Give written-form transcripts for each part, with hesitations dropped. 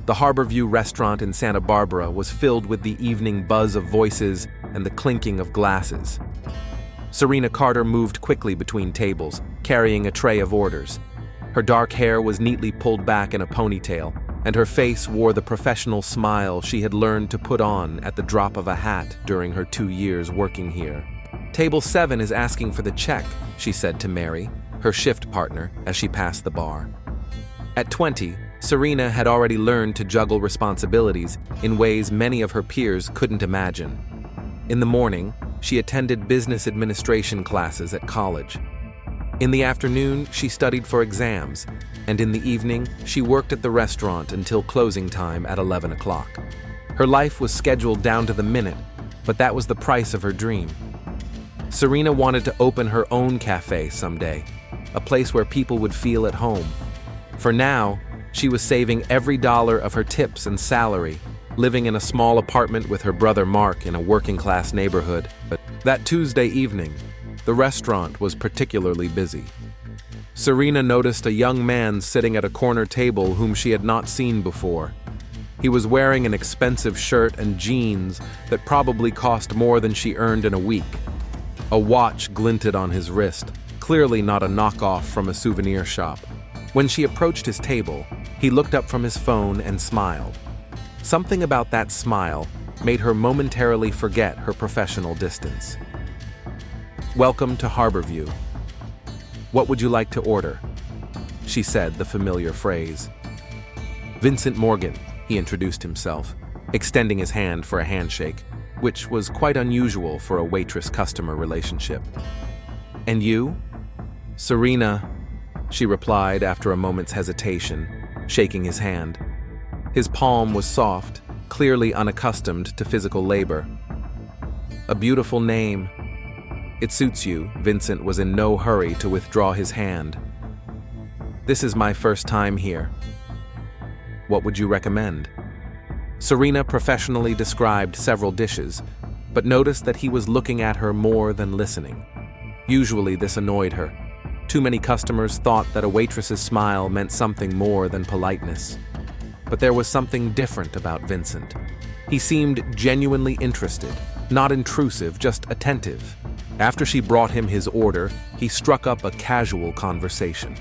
The Harborview restaurant in Santa Barbara was filled with the evening buzz of voices and the clinking of glasses. Serena Carter moved quickly between tables, carrying a tray of orders. Her dark hair was neatly pulled back in a ponytail, and her face wore the professional smile she had learned to put on at the drop of a hat during her 2 years working here. "Table 7 is asking for the check," she said to Mary, her shift partner, as she passed the bar. At 20, Serena had already learned to juggle responsibilities in ways many of her peers couldn't imagine. In the morning, she attended business administration classes at college. In the afternoon, she studied for exams, and in the evening, she worked at the restaurant until closing time at 11 o'clock. Her life was scheduled down to the minute, but that was the price of her dream. Serena wanted to open her own cafe someday, a place where people would feel at home. For now, she was saving every dollar of her tips and salary, living in a small apartment with her brother Mark in a working-class neighborhood. But that Tuesday evening, the restaurant was particularly busy. Serena noticed a young man sitting at a corner table whom she had not seen before. He was wearing an expensive shirt and jeans that probably cost more than she earned in a week. A watch glinted on his wrist, clearly not a knockoff from a souvenir shop. When she approached his table, he looked up from his phone and smiled. Something about that smile made her momentarily forget her professional distance. "Welcome to Harborview. What would you like to order?" she said the familiar phrase. "Vincent Morgan," he introduced himself, extending his hand for a handshake, which was quite unusual for a waitress-customer relationship. "And you?" "Serena," she replied after a moment's hesitation, shaking his hand. His palm was soft, clearly unaccustomed to physical labor. "A beautiful name. It suits you." Vincent was in no hurry to withdraw his hand. "This is my first time here. What would you recommend?" Serena professionally described several dishes, but noticed that he was looking at her more than listening. Usually this annoyed her. Too many customers thought that a waitress's smile meant something more than politeness. But there was something different about Vincent. He seemed genuinely interested, not intrusive, just attentive. After she brought him his order, he struck up a casual conversation.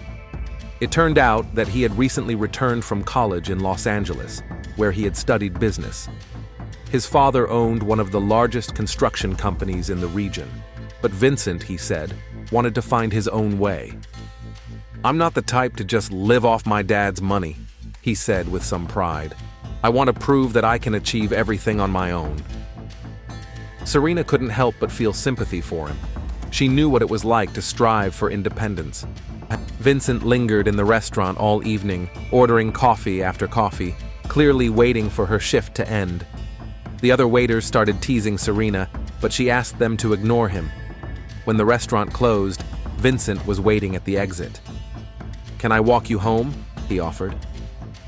It turned out that he had recently returned from college in Los Angeles, where he had studied business. His father owned one of the largest construction companies in the region, but Vincent, he said, wanted to find his own way. "I'm not the type to just live off my dad's money," he said with some pride. "I want to prove that I can achieve everything on my own." Serena couldn't help but feel sympathy for him. She knew what it was like to strive for independence. Vincent lingered in the restaurant all evening, ordering coffee after coffee, clearly waiting for her shift to end. The other waiters started teasing Serena, but she asked them to ignore him. When the restaurant closed, Vincent was waiting at the exit. "Can I walk you home?" he offered.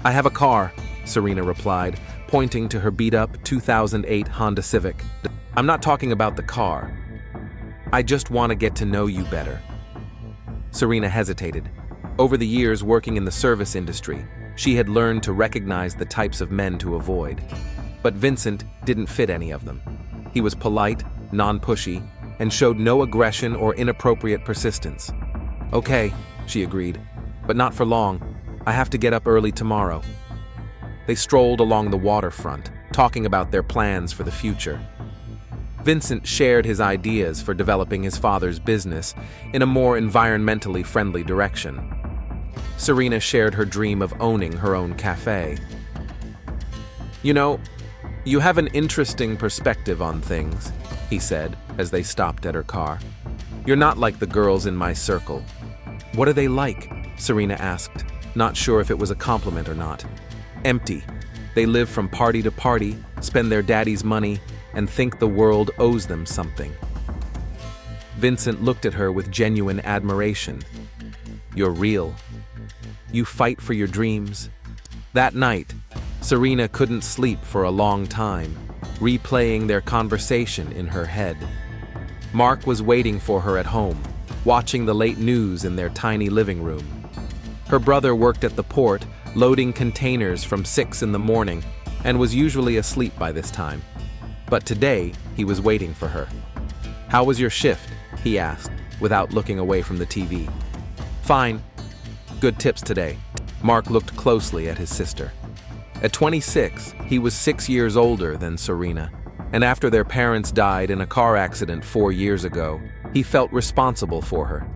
"I have a car," Serena replied, pointing to her beat-up 2008 Honda Civic. "I'm not talking about the car. I just want to get to know you better." Serena hesitated. Over the years working in the service industry, she had learned to recognize the types of men to avoid. But Vincent didn't fit any of them. He was polite, non-pushy, and showed no aggression or inappropriate persistence. "Okay," she agreed, "but not for long. I have to get up early tomorrow." They strolled along the waterfront, talking about their plans for the future. Vincent shared his ideas for developing his father's business in a more environmentally friendly direction. Serena shared her dream of owning her own cafe. "You know, you have an interesting perspective on things," he said as they stopped at her car. "You're not like the girls in my circle." "What are they like?" Serena asked, not sure if it was a compliment or not. "Empty. They live from party to party, spend their daddy's money, and think the world owes them something." Vincent looked at her with genuine admiration. "You're real. You fight for your dreams." That night, Serena couldn't sleep for a long time, replaying their conversation in her head. Mark was waiting for her at home, watching the late news in their tiny living room. Her brother worked at the port, loading containers from 6 in the morning, and was usually asleep by this time. But today, he was waiting for her. "How was your shift?" he asked, without looking away from the TV. "Fine. Good tips today." Mark looked closely at his sister. At 26, he was 6 years older than Serena, and after their parents died in a car accident 4 years ago, he felt responsible for her.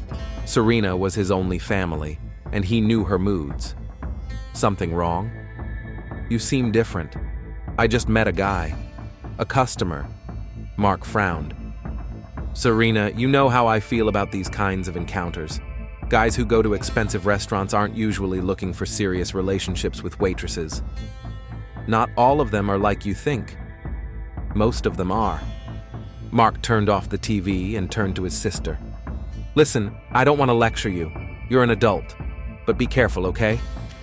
Serena was his only family, and he knew her moods. "Something wrong? You seem different. I just met a guy. A customer." Mark frowned. "Serena, you know how I feel about these kinds of encounters. Guys who go to expensive restaurants aren't usually looking for serious relationships with waitresses. Not all of them are like you think. Most of them are." Mark turned off the TV and turned to his sister. "Listen, I don't want to lecture you. You're an adult. But be careful, okay?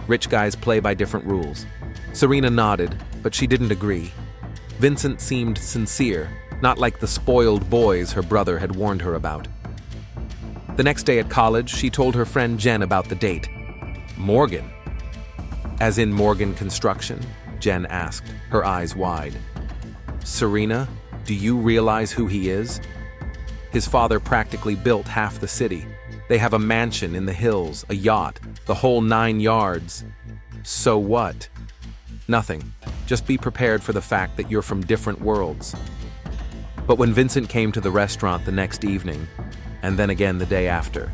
Rich guys play by different rules." Serena nodded, but she didn't agree. Vincent seemed sincere, not like the spoiled boys her brother had warned her about. The next day at college, she told her friend Jen about the date. "Morgan?" "As in Morgan Construction?" Jen asked, her eyes wide. "Serena, do you realize who he is? His father practically built half the city. They have a mansion in the hills, a yacht, the whole 9 yards. So what?" "Nothing. Just be prepared for the fact that you're from different worlds." But when Vincent came to the restaurant the next evening, and then again the day after,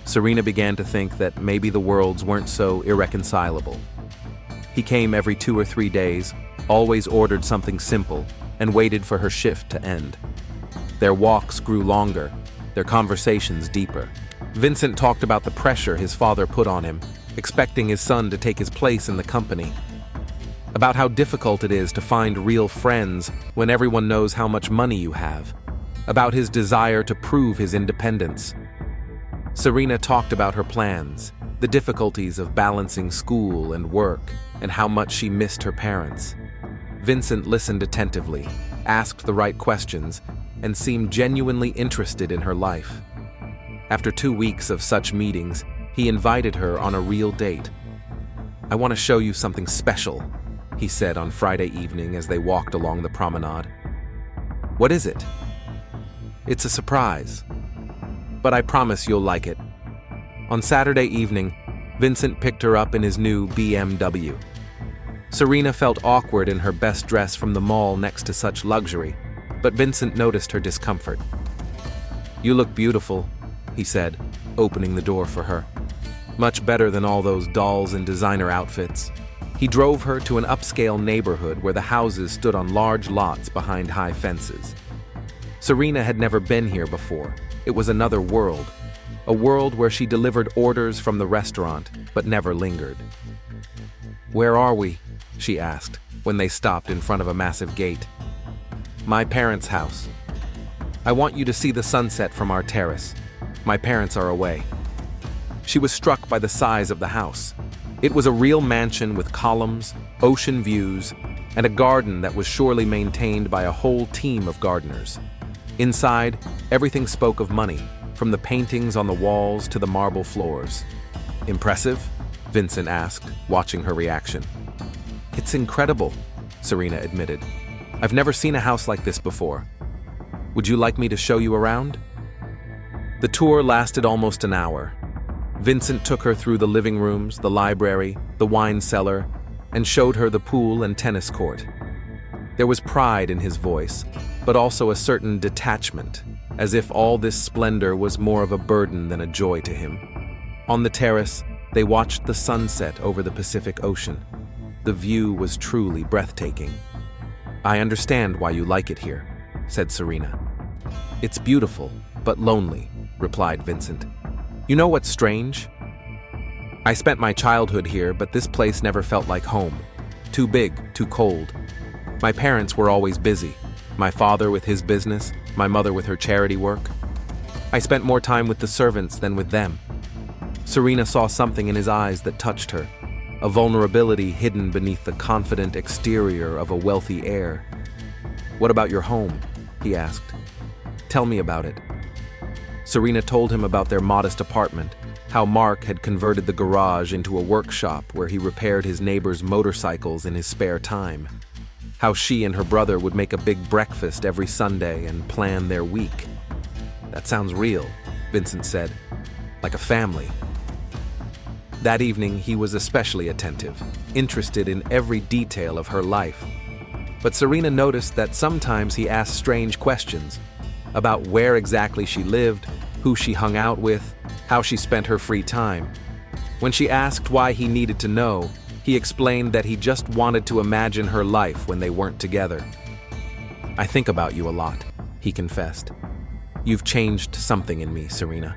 Serena began to think that maybe the worlds weren't so irreconcilable. He came every 2 or 3 days, always ordered something simple, and waited for her shift to end. Their walks grew longer, their conversations deeper. Vincent talked about the pressure his father put on him, expecting his son to take his place in the company. About how difficult it is to find real friends when everyone knows how much money you have. About his desire to prove his independence. Serena talked about her plans, the difficulties of balancing school and work, and how much she missed her parents. Vincent listened attentively, asked the right questions, and seemed genuinely interested in her life. After 2 weeks of such meetings, he invited her on a real date. "I want to show you something special," he said on Friday evening as they walked along the promenade. "What is it?" "It's a surprise, but I promise you'll like it." On Saturday evening, Vincent picked her up in his new BMW. Serena felt awkward in her best dress from the mall next to such luxury, but Vincent noticed her discomfort. "You look beautiful," he said, opening the door for her. "Much better than all those dolls in designer outfits." He drove her to an upscale neighborhood where the houses stood on large lots behind high fences. Serena had never been here before. It was another world, a world where she delivered orders from the restaurant but never lingered. "Where are we?" she asked when they stopped in front of a massive gate. "My parents' house. I want you to see the sunset from our terrace. My parents are away." She was struck by the size of the house. It was a real mansion with columns, ocean views, and a garden that was surely maintained by a whole team of gardeners. Inside, everything spoke of money, from the paintings on the walls to the marble floors. "Impressive?" Vincent asked, watching her reaction. "It's incredible," Serena admitted. "I've never seen a house like this before. Would you like me to show you around?" The tour lasted almost an hour. Vincent took her through the living rooms, the library, the wine cellar, and showed her the pool and tennis court. There was pride in his voice, but also a certain detachment, as if all this splendor was more of a burden than a joy to him. On the terrace, they watched the sunset over the Pacific Ocean. The view was truly breathtaking. "I understand why you like it here," said Serena. "It's beautiful, but lonely," replied Vincent. "You know what's strange? I spent my childhood here, but this place never felt like home. Too big, too cold. My parents were always busy. My father with his business, my mother with her charity work. I spent more time with the servants than with them." Serena saw something in his eyes that touched her, a vulnerability hidden beneath the confident exterior of a wealthy heir. "What about your home?" he asked. "Tell me about it." Serena told him about their modest apartment, how Mark had converted the garage into a workshop where he repaired his neighbor's motorcycles in his spare time. How she and her brother would make a big breakfast every Sunday and plan their week. "That sounds real," Vincent said, "like a family." That evening, he was especially attentive, interested in every detail of her life. But Serena noticed that sometimes he asked strange questions about where exactly she lived, who she hung out with, how she spent her free time. When she asked why he needed to know, he explained that he just wanted to imagine her life when they weren't together. "I think about you a lot," he confessed. "You've changed something in me, Serena.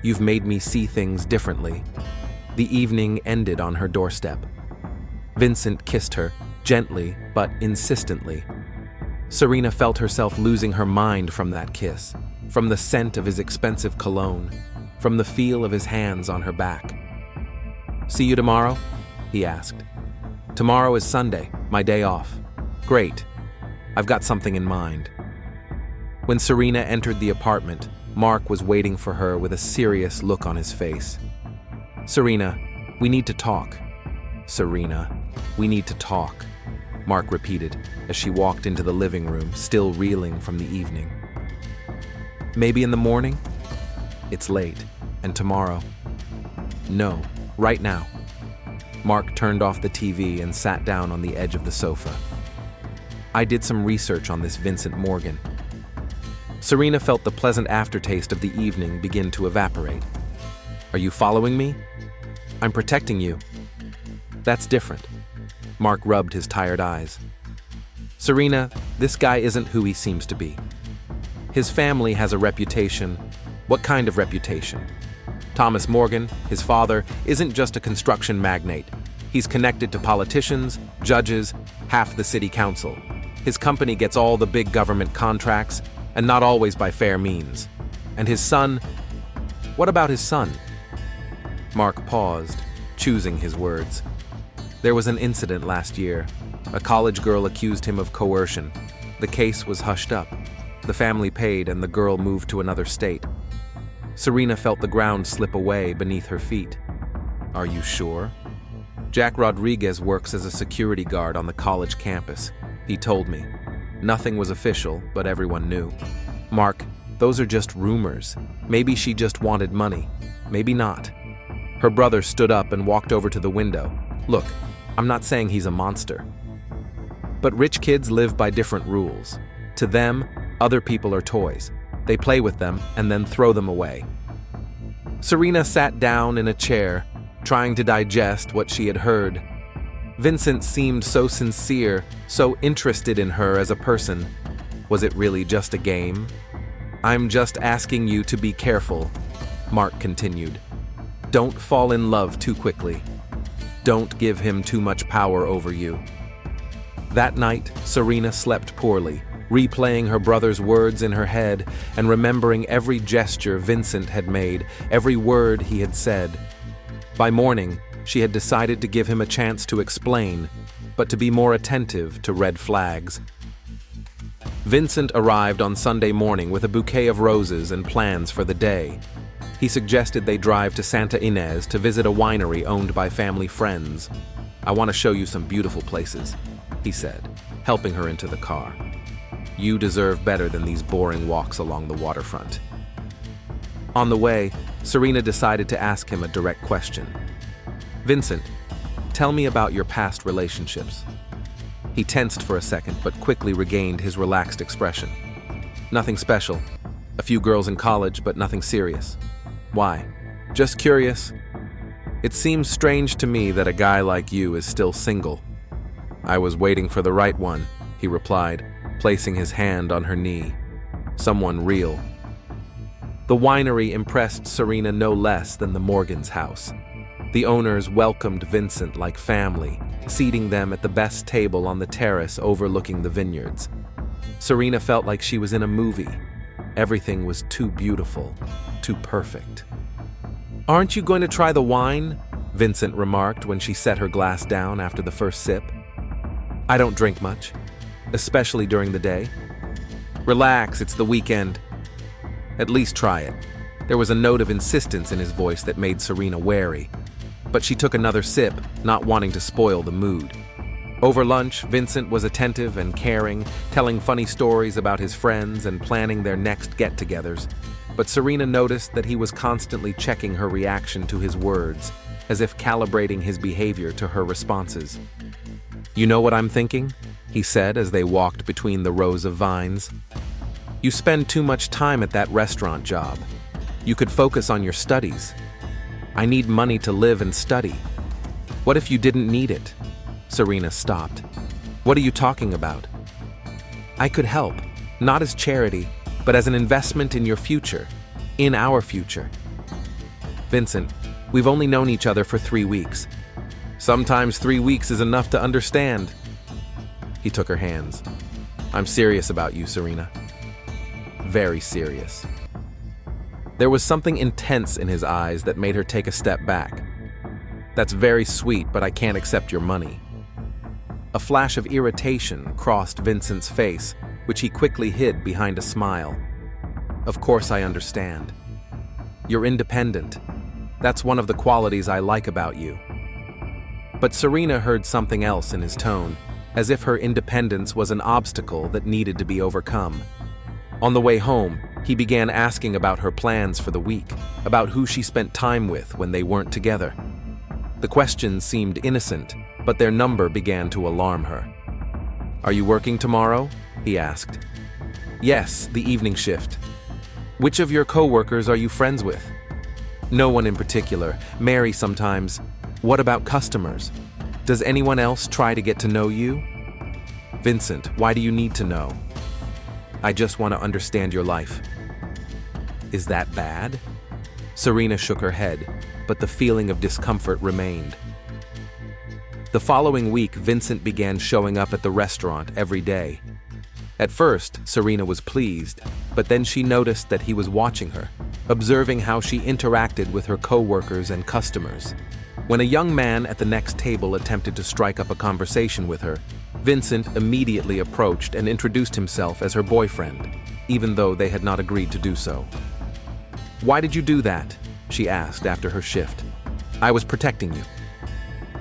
You've made me see things differently." The evening ended on her doorstep. Vincent kissed her, gently but insistently. Serena felt herself losing her mind from that kiss, from the scent of his expensive cologne, from the feel of his hands on her back. "See you tomorrow?" he asked. "Tomorrow is Sunday, my day off." "Great. I've got something in mind." When Serena entered the apartment, Mark was waiting for her with a serious look on his face. "Serena, we need to talk." "Serena, we need to talk," Mark repeated as she walked into the living room, still reeling from the evening. "Maybe in the morning?" "It's late. And tomorrow?" "No, right now." Mark turned off the TV and sat down on the edge of the sofa. "I did some research on this Vincent Morgan." Serena felt the pleasant aftertaste of the evening begin to evaporate. "Are you following me?" "I'm protecting you." "That's different." Mark rubbed his tired eyes. "Serena, this guy isn't who he seems to be. His family has a reputation." "What kind of reputation?" "Thomas Morgan, his father, isn't just a construction magnate. He's connected to politicians, judges, half the city council. His company gets all the big government contracts, and not always by fair means. And his son—" "What about his son?" Mark paused, choosing his words. "There was an incident last year. A college girl accused him of coercion. The case was hushed up. The family paid and the girl moved to another state." Serena felt the ground slip away beneath her feet. "Are you sure?" "Jack Rodriguez works as a security guard on the college campus. He told me. Nothing was official, but everyone knew." "Mark, those are just rumors. Maybe she just wanted money. Maybe not." Her brother stood up and walked over to the window. "Look, I'm not saying he's a monster. But rich kids live by different rules. To them, other people are toys. They play with them and then throw them away." Serena sat down in a chair, trying to digest what she had heard. Vincent seemed so sincere, so interested in her as a person. Was it really just a game? "I'm just asking you to be careful," Mark continued. "Don't fall in love too quickly. Don't give him too much power over you." That night, Serena slept poorly, replaying her brother's words in her head and remembering every gesture Vincent had made, every word he had said. By morning, she had decided to give him a chance to explain, but to be more attentive to red flags. Vincent arrived on Sunday morning with a bouquet of roses and plans for the day. He suggested they drive to Santa Ynez to visit a winery owned by family friends. "I want to show you some beautiful places," he said, helping her into the car. "You deserve better than these boring walks along the waterfront." On the way, Serena decided to ask him a direct question. "Vincent, tell me about your past relationships." He tensed for a second, but quickly regained his relaxed expression. "Nothing special. A few girls in college, but nothing serious." "Why?" "Just curious. It seems strange to me that a guy like you is still single." "I was waiting for the right one," he replied, placing his hand on her knee. "Someone real." The winery impressed Serena no less than the Morgans' house. The owners welcomed Vincent like family, seating them at the best table on the terrace overlooking the vineyards. Serena felt like she was in a movie. Everything was too beautiful, too perfect. "Aren't you going to try the wine?" Vincent remarked when she set her glass down after the first sip. "I don't drink much, especially during the day." "Relax, it's the weekend. At least try it." There was a note of insistence in his voice that made Serena wary. But she took another sip, not wanting to spoil the mood. Over lunch, Vincent was attentive and caring, telling funny stories about his friends and planning their next get-togethers. But Serena noticed that he was constantly checking her reaction to his words, as if calibrating his behavior to her responses. "You know what I'm thinking?" he said as they walked between the rows of vines. "You spend too much time at that restaurant job. You could focus on your studies. I need money to live and study. What if you didn't need it?" Serena stopped. "What are you talking about?" "I could help, not as charity, but as an investment in your future, in our future." "Vincent, we've only known each other for 3 weeks. Sometimes 3 weeks is enough to understand." He took her hands. "I'm serious about you, Serena. Very serious." There was something intense in his eyes that made her take a step back. "That's very sweet, but I can't accept your money." A flash of irritation crossed Vincent's face, which he quickly hid behind a smile. "Of course I understand. You're independent. That's one of the qualities I like about you." But Serena heard something else in his tone, as if her independence was an obstacle that needed to be overcome. On the way home, he began asking about her plans for the week, about who she spent time with when they weren't together. The questions seemed innocent, but their number began to alarm her. "Are you working tomorrow?" he asked. "Yes, the evening shift." "Which of your co-workers are you friends with?" "No one in particular. Mary sometimes." "What about customers? Does anyone else try to get to know you?" "Vincent, why do you need to know?" "I just want to understand your life." "Is that bad?" Serena shook her head, but the feeling of discomfort remained. The following week, Vincent began showing up at the restaurant every day. At first, Serena was pleased, but then she noticed that he was watching her, observing how she interacted with her co-workers and customers. When a young man at the next table attempted to strike up a conversation with her, Vincent immediately approached and introduced himself as her boyfriend, even though they had not agreed to do so. "Why did you do that?" she asked after her shift. "I was protecting you."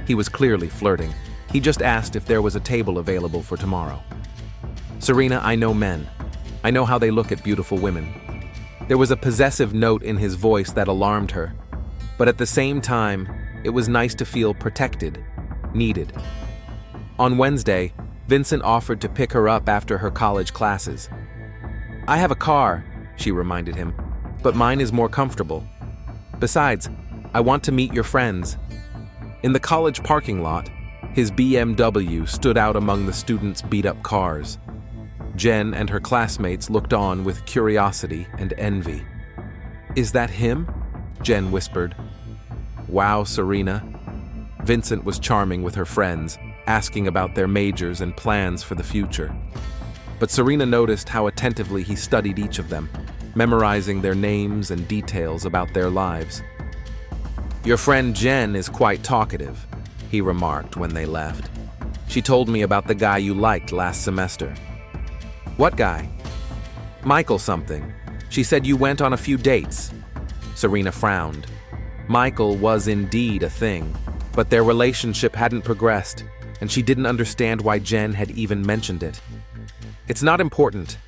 He was clearly flirting. He just asked if there was a table available for tomorrow. "Serena, I know men. I know how they look at beautiful women." There was a possessive note in his voice that alarmed her, but at the same time, it was nice to feel protected, needed. On Wednesday, Vincent offered to pick her up after her college classes. "I have a car," she reminded him, "but mine is more comfortable. Besides, I want to meet your friends." In the college parking lot, his BMW stood out among the students' beat-up cars. Jen and her classmates looked on with curiosity and envy. "Is that him?" Jen whispered. "Wow, Serena." Vincent was charming with her friends, asking about their majors and plans for the future. But Serena noticed how attentively he studied each of them, memorizing their names and details about their lives. "Your friend Jen is quite talkative," he remarked when they left. "She told me about the guy you liked last semester." "What guy?" "Michael something. She said you went on a few dates." Serena frowned. Michael was indeed a thing, but their relationship hadn't progressed, and she didn't understand why Jen had even mentioned it. "It's not important.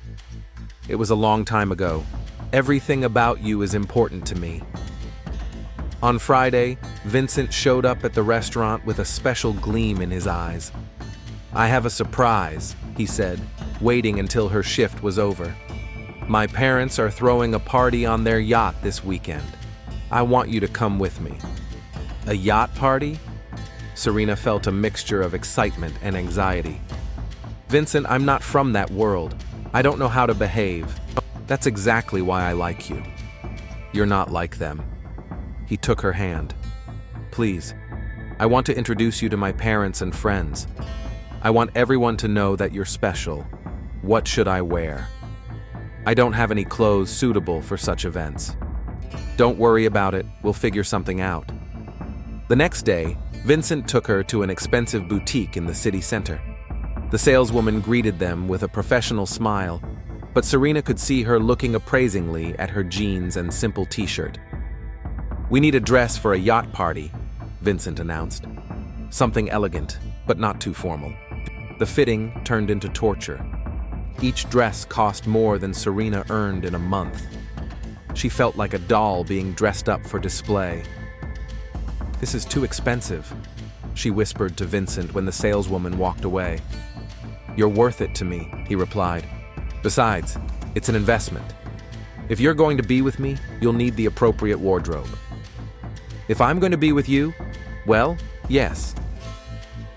It was a long time ago. Everything about you is important to me." On Friday, Vincent showed up at the restaurant with a special gleam in his eyes. "I have a surprise," he said, waiting until her shift was over. "My parents are throwing a party on their yacht this weekend. I want you to come with me." "A yacht party?" Serena felt a mixture of excitement and anxiety. "Vincent, I'm not from that world. I don't know how to behave. That's exactly why I like you. You're not like them." He took her hand. "Please, I want to introduce you to my parents and friends. I want everyone to know that you're special. What should I wear? I don't have any clothes suitable for such events. Don't worry about it, we'll figure something out." The next day, Vincent took her to an expensive boutique in the city center. The saleswoman greeted them with a professional smile, but Serena could see her looking appraisingly at her jeans and simple t-shirt. "We need a dress for a yacht party," Vincent announced. "Something elegant, but not too formal." The fitting turned into torture. Each dress cost more than Serena earned in a month. She felt like a doll being dressed up for display. "This is too expensive," she whispered to Vincent when the saleswoman walked away. "You're worth it to me," he replied. "Besides, it's an investment. If you're going to be with me, you'll need the appropriate wardrobe." "If I'm going to be with you? Well, yes.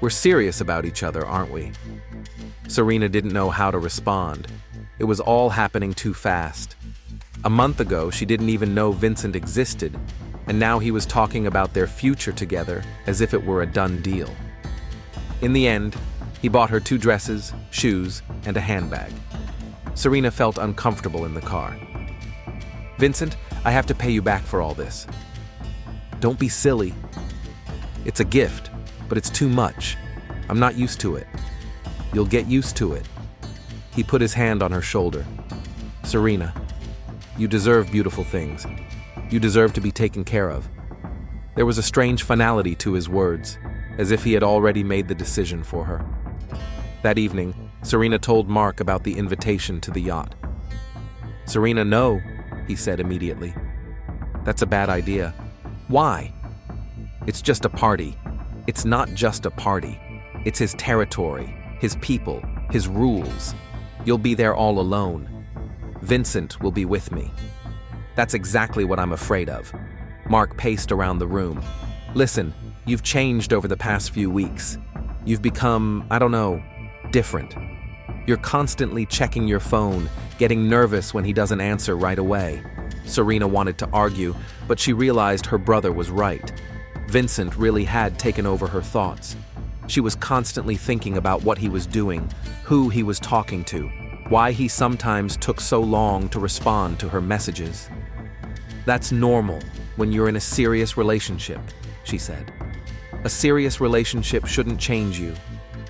We're serious about each other, aren't we?" Serena didn't know how to respond. It was all happening too fast. A month ago, she didn't even know Vincent existed, and now he was talking about their future together as if it were a done deal. In the end, he bought her 2 dresses, shoes, and a handbag. Serena felt uncomfortable in the car. "Vincent, I have to pay you back for all this." "Don't be silly. It's a gift, but it's too much. I'm not used to it." "You'll get used to it." He put his hand on her shoulder. "Serena, you deserve beautiful things. You deserve to be taken care of." There was a strange finality to his words, as if he had already made the decision for her. That evening, Serena told Mark about the invitation to the yacht. "Serena, no," he said immediately. "That's a bad idea." "Why?" "It's just a party." "It's not just a party. It's his territory, his people, his rules. You'll be there all alone. Vincent will be with me." "That's exactly what I'm afraid of." Mark paced around the room. "Listen, you've changed over the past few weeks. You've become, I don't know, different. You're constantly checking your phone, getting nervous when he doesn't answer right away." Serena wanted to argue, but she realized her brother was right. Vincent really had taken over her thoughts. She was constantly thinking about what he was doing, who he was talking to, why he sometimes took so long to respond to her messages. "That's normal when you're in a serious relationship," she said. "A serious relationship shouldn't change you.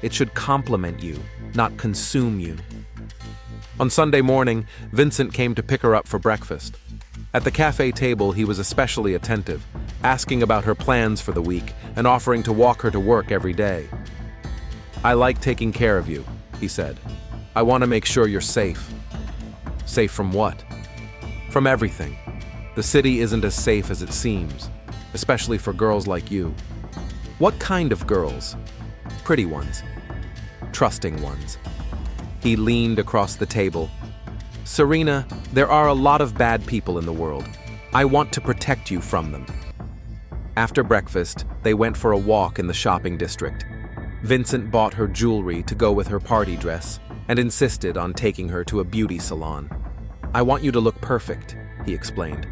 It should complement you, not consume you." On Sunday morning, Vincent came to pick her up for breakfast. At the cafe table, he was especially attentive, asking about her plans for the week and offering to walk her to work every day. "I like taking care of you," he said. "I want to make sure you're safe." "Safe from what?" "From everything. The city isn't as safe as it seems, especially for girls like you." "What kind of girls?" "Pretty ones. Trusting ones." He leaned across the table. "Serena, there are a lot of bad people in the world. I want to protect you from them." After breakfast, they went for a walk in the shopping district. Vincent bought her jewelry to go with her party dress and insisted on taking her to a beauty salon. "I want you to look perfect," he explained.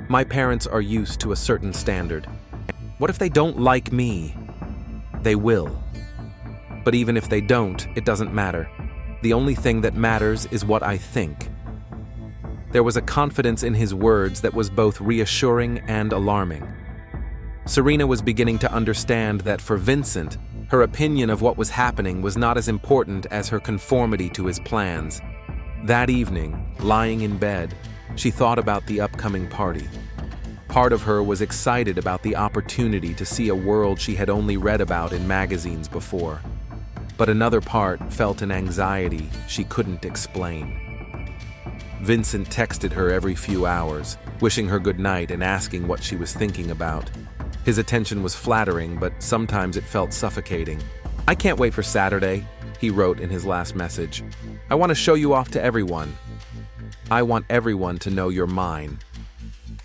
"My parents are used to a certain standard. What if they don't like me?" "They will. But even if they don't, it doesn't matter. The only thing that matters is what I think." There was a confidence in his words that was both reassuring and alarming. Serena was beginning to understand that for Vincent, her opinion of what was happening was not as important as her conformity to his plans. That evening, lying in bed, she thought about the upcoming party. Part of her was excited about the opportunity to see a world she had only read about in magazines before. But another part felt an anxiety she couldn't explain. Vincent texted her every few hours, wishing her good night and asking what she was thinking about. His attention was flattering, but sometimes it felt suffocating. "I can't wait for Saturday," he wrote in his last message. "I want to show you off to everyone. I want everyone to know you're mine."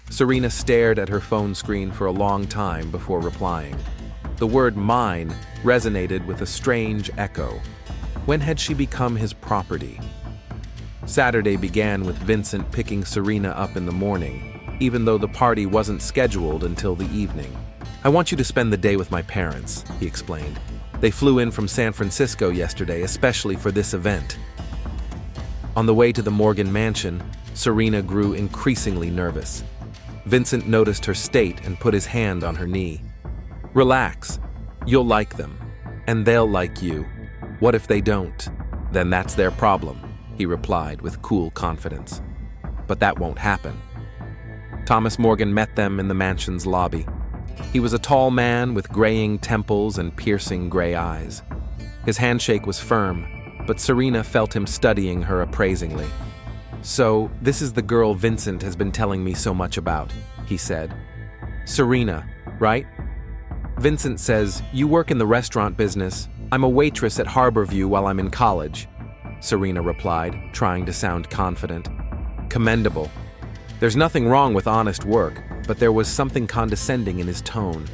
Serena stared at her phone screen for a long time before replying. The word "mine" resonated with a strange echo. When had she become his property? Saturday began with Vincent picking Serena up in the morning, even though the party wasn't scheduled until the evening. "I want you to spend the day with my parents," he explained. "They flew in from San Francisco yesterday, especially for this event." On the way to the Morgan mansion, Serena grew increasingly nervous. Vincent noticed her state and put his hand on her knee. "Relax. You'll like them. And they'll like you. What if they don't? Then that's their problem." he replied with cool confidence. But that won't happen. Thomas Morgan met them in the mansion's lobby. He was a tall man with graying temples and piercing gray eyes. His handshake was firm, but Serena felt him studying her appraisingly. "So, this is the girl Vincent has been telling me so much about," he said. "Serena, right?" "Vincent says, you work in the restaurant business. I'm a waitress at Harborview while I'm in college," Serena replied, trying to sound confident. "Commendable. There's nothing wrong with honest work, but there was something condescending in his tone."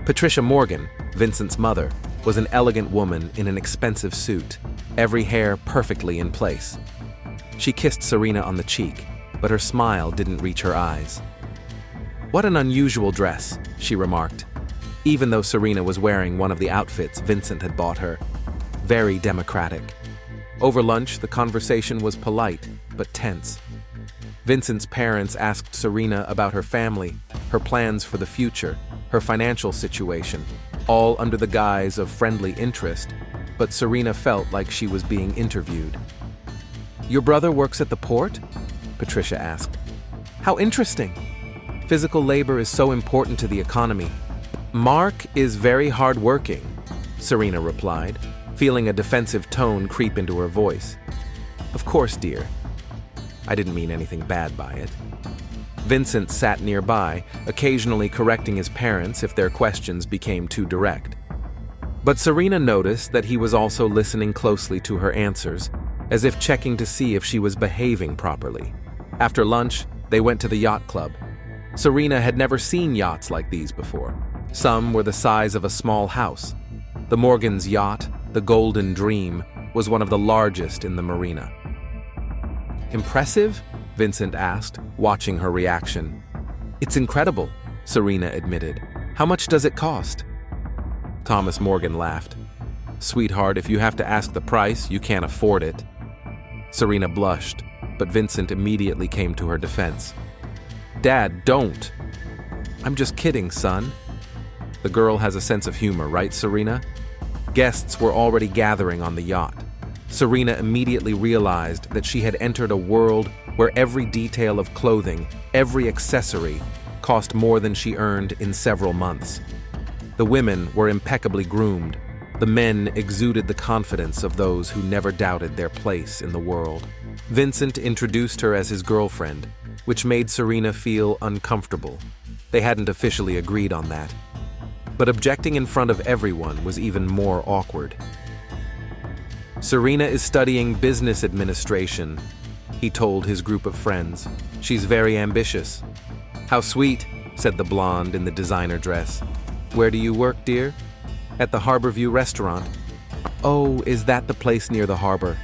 Patricia Morgan, Vincent's mother, was an elegant woman in an expensive suit, every hair perfectly in place. She kissed Serena on the cheek, but her smile didn't reach her eyes. "What an unusual dress," she remarked, even though Serena was wearing one of the outfits Vincent had bought her. Very democratic. Over lunch, the conversation was polite, but tense. Vincent's parents asked Serena about her family, her plans for the future, her financial situation, all under the guise of friendly interest, but Serena felt like she was being interviewed. "Your brother works at the port?" Patricia asked. "How interesting. Physical labor is so important to the economy." "Mark is very hardworking," Serena replied, feeling a defensive tone creep into her voice. "Of course, dear. I didn't mean anything bad by it." Vincent sat nearby, occasionally correcting his parents if their questions became too direct. But Serena noticed that he was also listening closely to her answers, as if checking to see if she was behaving properly. After lunch, they went to the yacht club. Serena had never seen yachts like these before. Some were the size of a small house. The Morgans' yacht, the Golden Dream, was one of the largest in the marina. "Impressive?" Vincent asked, watching her reaction. "It's incredible," Serena admitted. "How much does it cost?" Thomas Morgan laughed. "Sweetheart, if you have to ask the price, you can't afford it." Serena blushed, but Vincent immediately came to her defense. "Dad, don't." "I'm just kidding, son." The girl has a sense of humor, right, Serena? Guests were already gathering on the yacht. Serena immediately realized that she had entered a world where every detail of clothing, every accessory, cost more than she earned in several months. The women were impeccably groomed. The men exuded the confidence of those who never doubted their place in the world. Vincent introduced her as his girlfriend, which made Serena feel uncomfortable. They hadn't officially agreed on that. But objecting in front of everyone was even more awkward. "Serena is studying business administration," he told his group of friends. "She's very ambitious." "How sweet," said the blonde in the designer dress. "Where do you work, dear?" "At the Harborview restaurant." "Oh, is that the place near the harbor?"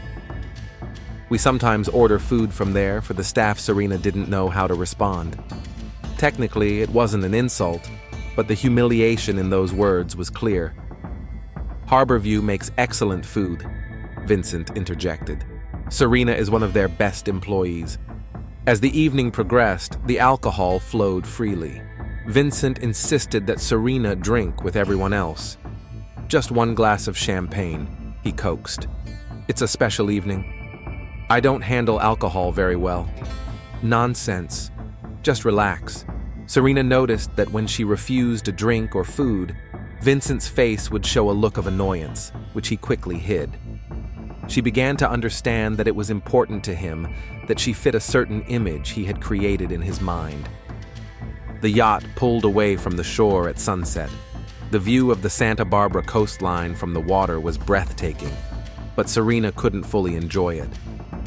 "We sometimes order food from there for the staff." Serena didn't know how to respond. Technically, it wasn't an insult, but the humiliation in those words was clear. "Harborview makes excellent food," Vincent interjected. "Serena is one of their best employees." As the evening progressed, the alcohol flowed freely. Vincent insisted that Serena drink with everyone else. "Just one glass of champagne," he coaxed. "It's a special evening." "I don't handle alcohol very well." "Nonsense. Just relax." Serena noticed that when she refused a drink or food, Vincent's face would show a look of annoyance, which he quickly hid. She began to understand that it was important to him that she fit a certain image he had created in his mind. The yacht pulled away from the shore at sunset. The view of the Santa Barbara coastline from the water was breathtaking, but Serena couldn't fully enjoy it.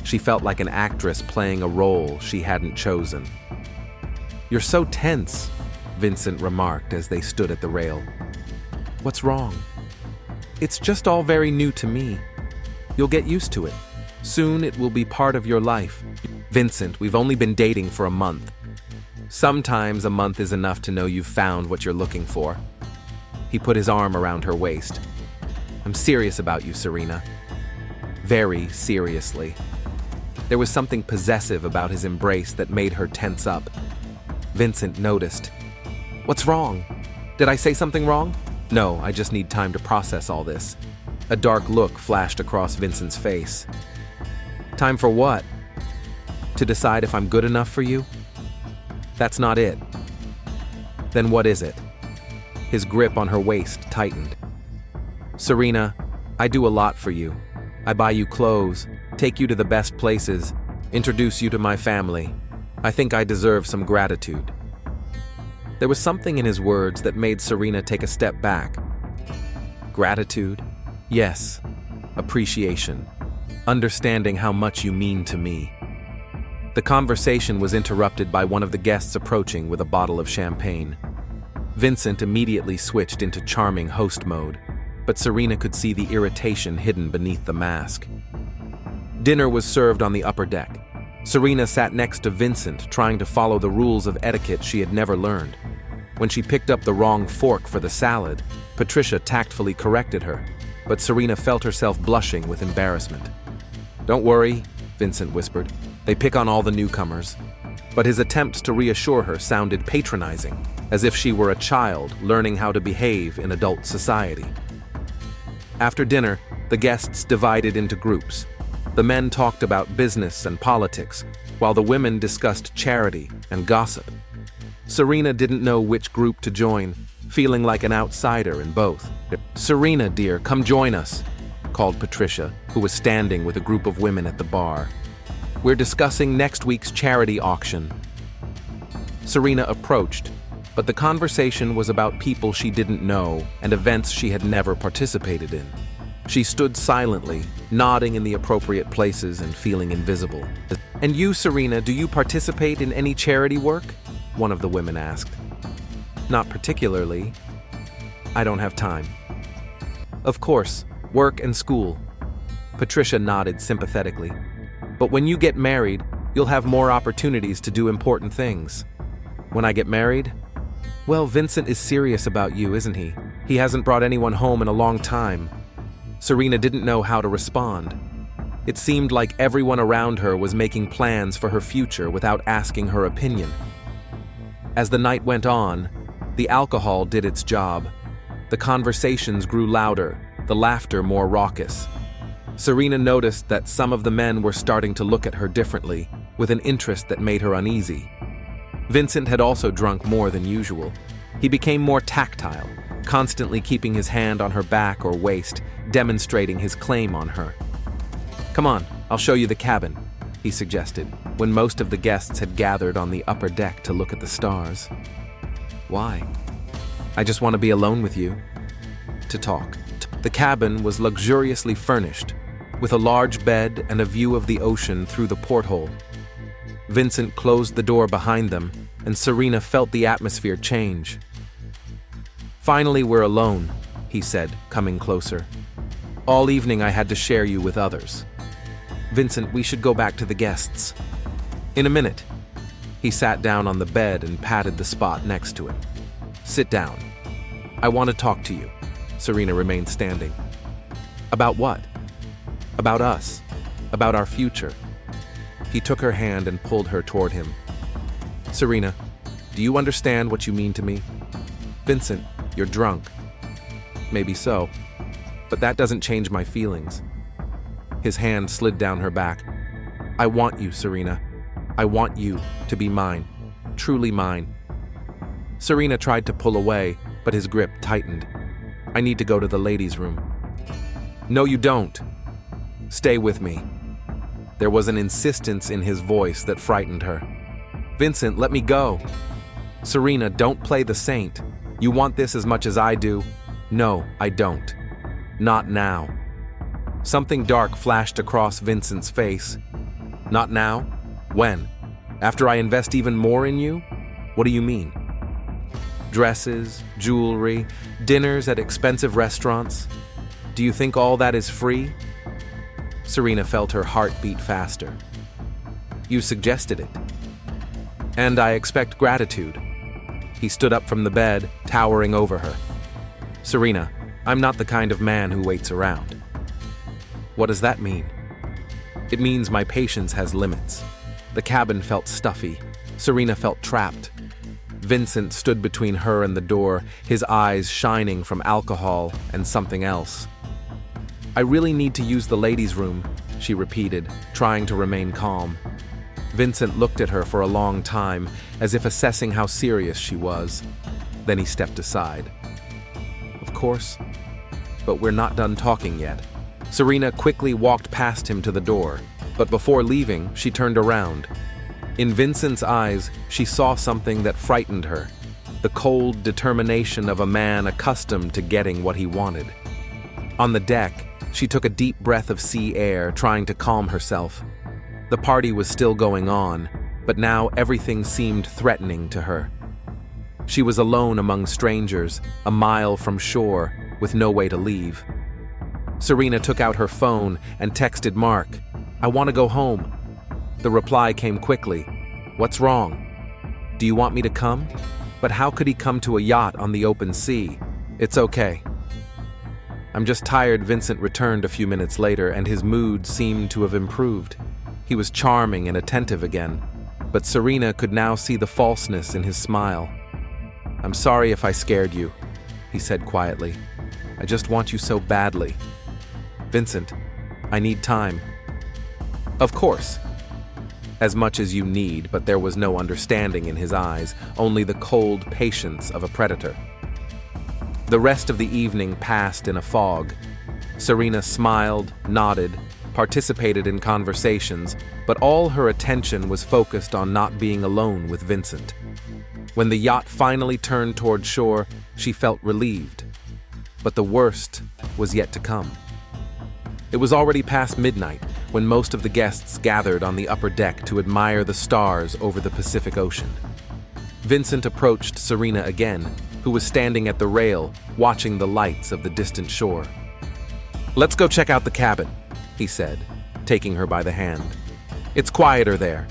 She felt like an actress playing a role she hadn't chosen. "You're so tense," Vincent remarked as they stood at the rail. "What's wrong?" "It's just all very new to me. You'll get used to it. Soon it will be part of your life." "Vincent, we've only been dating for a month." "Sometimes a month is enough to know you've found what you're looking for." He put his arm around her waist. "I'm serious about you, Serena." Very seriously. There was something possessive about his embrace that made her tense up. Vincent noticed. "What's wrong? Did I say something wrong?" "No, I just need time to process all this." A dark look flashed across Vincent's face. Time for what? To decide if I'm good enough for you? That's not it. Then what is it? His grip on her waist tightened. Serena, I do a lot for you. I buy you clothes, take you to the best places, introduce you to my family. I think I deserve some gratitude. There was something in his words that made Serena take a step back. Gratitude? Yes. Appreciation. Understanding how much you mean to me. The conversation was interrupted by one of the guests approaching with a bottle of champagne. Vincent immediately switched into charming host mode, but Serena could see the irritation hidden beneath the mask. Dinner was served on the upper deck. Serena sat next to Vincent, trying to follow the rules of etiquette she had never learned. When she picked up the wrong fork for the salad, Patricia tactfully corrected her, but Serena felt herself blushing with embarrassment. "Don't worry," Vincent whispered. "They pick on all the newcomers." But his attempts to reassure her sounded patronizing, as if she were a child learning how to behave in adult society. After dinner, the guests divided into groups. The men talked about business and politics, while the women discussed charity and gossip. Serena didn't know which group to join, feeling like an outsider in both. "Serena, dear, come join us," called Patricia, who was standing with a group of women at the bar. "We're discussing next week's charity auction." Serena approached, but the conversation was about people she didn't know and events she had never participated in. She stood silently, nodding in the appropriate places and feeling invisible. "And you, Serena, do you participate in any charity work?" one of the women asked. "Not particularly. I don't have time." "Of course, work and school." Patricia nodded sympathetically. "But when you get married, you'll have more opportunities to do important things." "When I get married? Well, Vincent is serious about you, isn't he? He hasn't brought anyone home in a long time." Serena didn't know how to respond. It seemed like everyone around her was making plans for her future without asking her opinion. As the night went on, the alcohol did its job. The conversations grew louder, the laughter more raucous. Serena noticed that some of the men were starting to look at her differently, with an interest that made her uneasy. Vincent had also drunk more than usual. He became more tactile, constantly keeping his hand on her back or waist, demonstrating his claim on her. "Come on, I'll show you the cabin," he suggested, when most of the guests had gathered on the upper deck to look at the stars. "Why?" "I just want to be alone with you. To talk." The cabin was luxuriously furnished, with a large bed and a view of the ocean through the porthole. Vincent closed the door behind them, and Serena felt the atmosphere change. "Finally, we're alone," he said, coming closer. "All evening I had to share you with others. Vincent, we should go back to the guests." "In a minute." He sat down on the bed and patted the spot next to him. "Sit down. I want to talk to you." Serena remained standing. "About what?" "About us. About our future." He took her hand and pulled her toward him. "Serena, do you understand what you mean to me?" "Vincent, you're drunk." "Maybe so, but that doesn't change my feelings." His hand slid down her back. "I want you, Serena. I want you to be mine, truly mine." Serena tried to pull away, but his grip tightened. "I need to go to the ladies' room." "No, you don't. Stay with me." There was an insistence in his voice that frightened her. "Vincent, let me go." "Serena, don't play the saint. You want this as much as I do." "No, I don't. Not now." Something dark flashed across Vincent's face. "Not now? When? After I invest even more in you? What do you mean? Dresses, jewelry, dinners at expensive restaurants? Do you think all that is free?" Serena felt her heart beat faster. "You suggested it. And I expect gratitude." He stood up from the bed, towering over her. "Serena, I'm not the kind of man who waits around." "What does that mean?" "It means my patience has limits." The cabin felt stuffy. Serena felt trapped. Vincent stood between her and the door, his eyes shining from alcohol and something else. I really need to use the ladies' room, she repeated, trying to remain calm. Vincent looked at her for a long time, as if assessing how serious she was. Then he stepped aside. Of course, but we're not done talking yet. Serena quickly walked past him to the door, but before leaving, she turned around. In Vincent's eyes, she saw something that frightened her, the cold determination of a man accustomed to getting what he wanted. On the deck, she took a deep breath of sea air, trying to calm herself. The party was still going on, but now everything seemed threatening to her. She was alone among strangers, a mile from shore, with no way to leave. Serena took out her phone and texted Mark, "I want to go home." The reply came quickly. "What's wrong? Do you want me to come?" But how could he come to a yacht on the open sea? "It's okay. I'm just tired." Vincent returned a few minutes later, and his mood seemed to have improved. He was charming and attentive again, but Serena could now see the falseness in his smile. "I'm sorry if I scared you," he said quietly. "I just want you so badly." "Vincent, I need time." "Of course. As much as you need," but there was no understanding in his eyes, only the cold patience of a predator. The rest of the evening passed in a fog. Serena smiled, nodded, participated in conversations, but all her attention was focused on not being alone with Vincent. When the yacht finally turned toward shore, she felt relieved. But the worst was yet to come. It was already past midnight when most of the guests gathered on the upper deck to admire the stars over the Pacific Ocean. Vincent approached Serena again, who was standing at the rail, watching the lights of the distant shore. "Let's go check out the cabin," he said, taking her by the hand. "It's quieter there."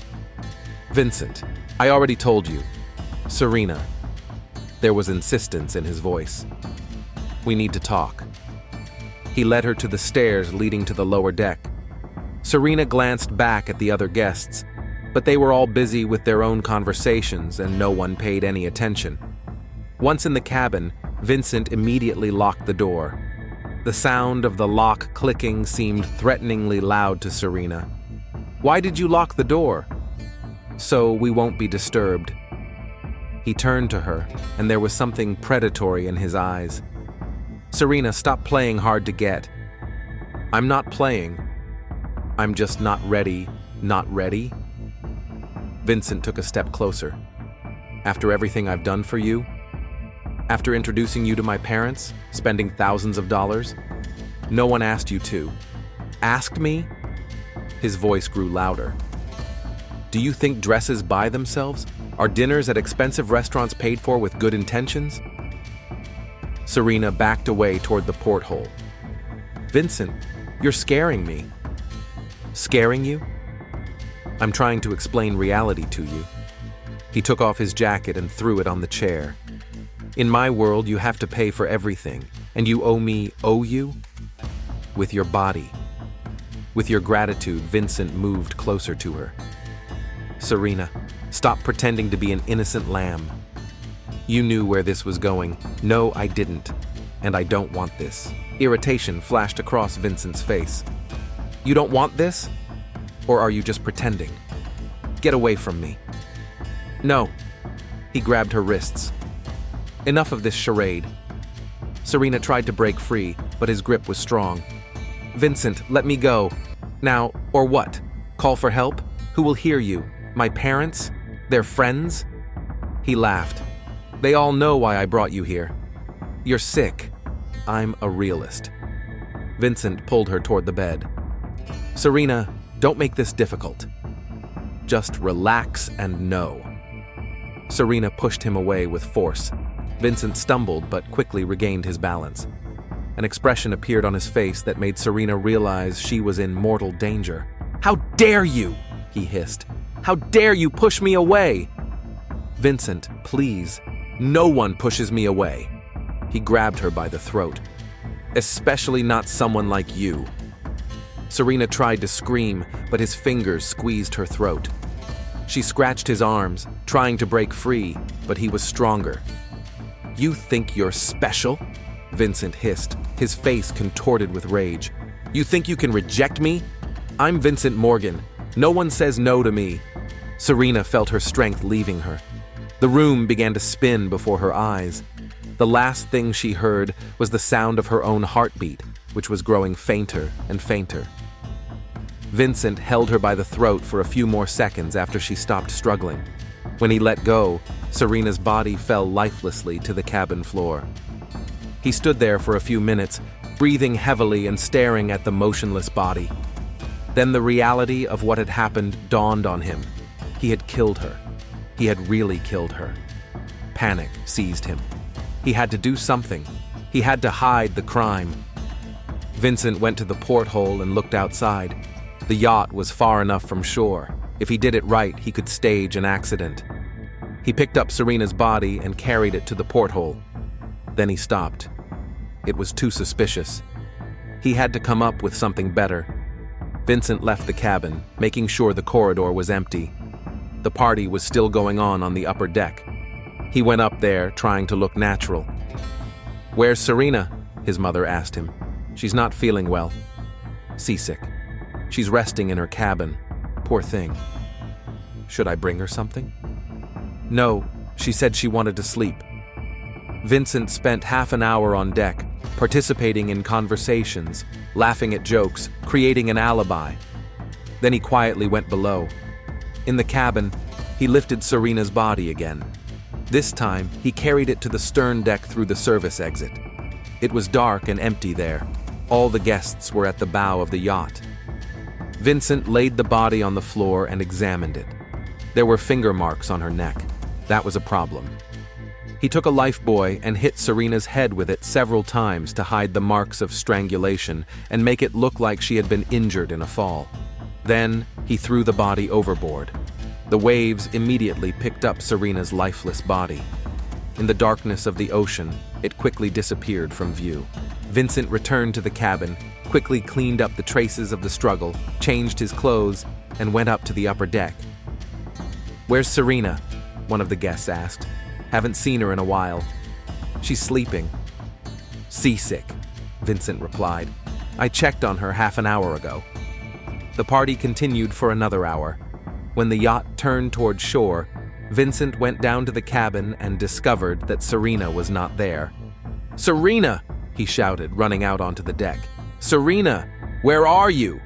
"Vincent, I already told you." "Serena." There was insistence in his voice. "We need to talk." He led her to the stairs leading to the lower deck. Serena glanced back at the other guests, but they were all busy with their own conversations and no one paid any attention. Once in the cabin, Vincent immediately locked the door. The sound of the lock clicking seemed threateningly loud to Serena. "Why did you lock the door?" "So we won't be disturbed." He turned to her, and there was something predatory in his eyes. "Serena, stop playing hard to get." "I'm not playing. I'm just not ready." "Not ready?" Vincent took a step closer. "After everything I've done for you? After introducing you to my parents, spending thousands of dollars? No one asked you to." "Asked me?" His voice grew louder. "Do you think dresses buy themselves? Are dinners at expensive restaurants paid for with good intentions?" Serena backed away toward the porthole. "Vincent, you're scaring me." "Scaring you?" "I'm trying to explain reality to you." He took off his jacket and threw it on the chair. "In my world, you have to pay for everything, and you owe me, owe you? With your body." With your gratitude, Vincent moved closer to her. "Serena, stop pretending to be an innocent lamb. You knew where this was going." "No, I didn't, and I don't want this." Irritation flashed across Vincent's face. "You don't want this? Or are you just pretending? Get away from me." "No." He grabbed her wrists. "Enough of this charade." Serena tried to break free, but his grip was strong. "Vincent, let me go. Now, or what? Call for help? Who will hear you? My parents? Their friends?" He laughed. "They all know why I brought you here. You're sick. I'm a realist." Vincent pulled her toward the bed. "Serena, don't make this difficult. Just relax and know." Serena pushed him away with force. Vincent stumbled but quickly regained his balance. An expression appeared on his face that made Serena realize she was in mortal danger. "How dare you?" he hissed. "How dare you push me away?" "Vincent, please. No one pushes me away." He grabbed her by the throat. "Especially not someone like you." Serena tried to scream, but his fingers squeezed her throat. She scratched his arms, trying to break free, but he was stronger. "You think you're special?" Vincent hissed, his face contorted with rage. You think you can reject me? I'm Vincent Morgan. No one says no to me. Serena felt her strength leaving her. The room began to spin before her eyes. The last thing she heard was the sound of her own heartbeat, which was growing fainter and fainter. Vincent held her by the throat for a few more seconds after she stopped struggling. When he let go, Serena's body fell lifelessly to the cabin floor. He stood there for a few minutes, breathing heavily and staring at the motionless body. Then the reality of what had happened dawned on him. He had killed her. He had really killed her. Panic seized him. He had to do something. He had to hide the crime. Vincent went to the porthole and looked outside. The yacht was far enough from shore. If he did it right, he could stage an accident. He picked up Serena's body and carried it to the porthole. Then he stopped. It was too suspicious. He had to come up with something better. Vincent left the cabin, making sure the corridor was empty. The party was still going on the upper deck. He went up there, trying to look natural. "Where's Serena?" his mother asked him. "She's not feeling well. Seasick. She's resting in her cabin. Poor thing. Should I bring her something?" "No, she said she wanted to sleep." Vincent spent half an hour on deck, participating in conversations, laughing at jokes, creating an alibi. Then he quietly went below. In the cabin, he lifted Serena's body again. This time, he carried it to the stern deck through the service exit. It was dark and empty there. All the guests were at the bow of the yacht. Vincent laid the body on the floor and examined it. There were finger marks on her neck. That was a problem. He took a lifebuoy and hit Serena's head with it several times to hide the marks of strangulation and make it look like she had been injured in a fall. Then, he threw the body overboard. The waves immediately picked up Serena's lifeless body. In the darkness of the ocean, it quickly disappeared from view. Vincent returned to the cabin, quickly cleaned up the traces of the struggle, changed his clothes, and went up to the upper deck. "Where's Serena?" one of the guests asked. "Haven't seen her in a while." "She's sleeping." "Seasick," Vincent replied. "I checked on her half an hour ago." The party continued for another hour. When the yacht turned toward shore, Vincent went down to the cabin and discovered that Serena was not there. "Serena!" he shouted, running out onto the deck. "Serena! Where are you?"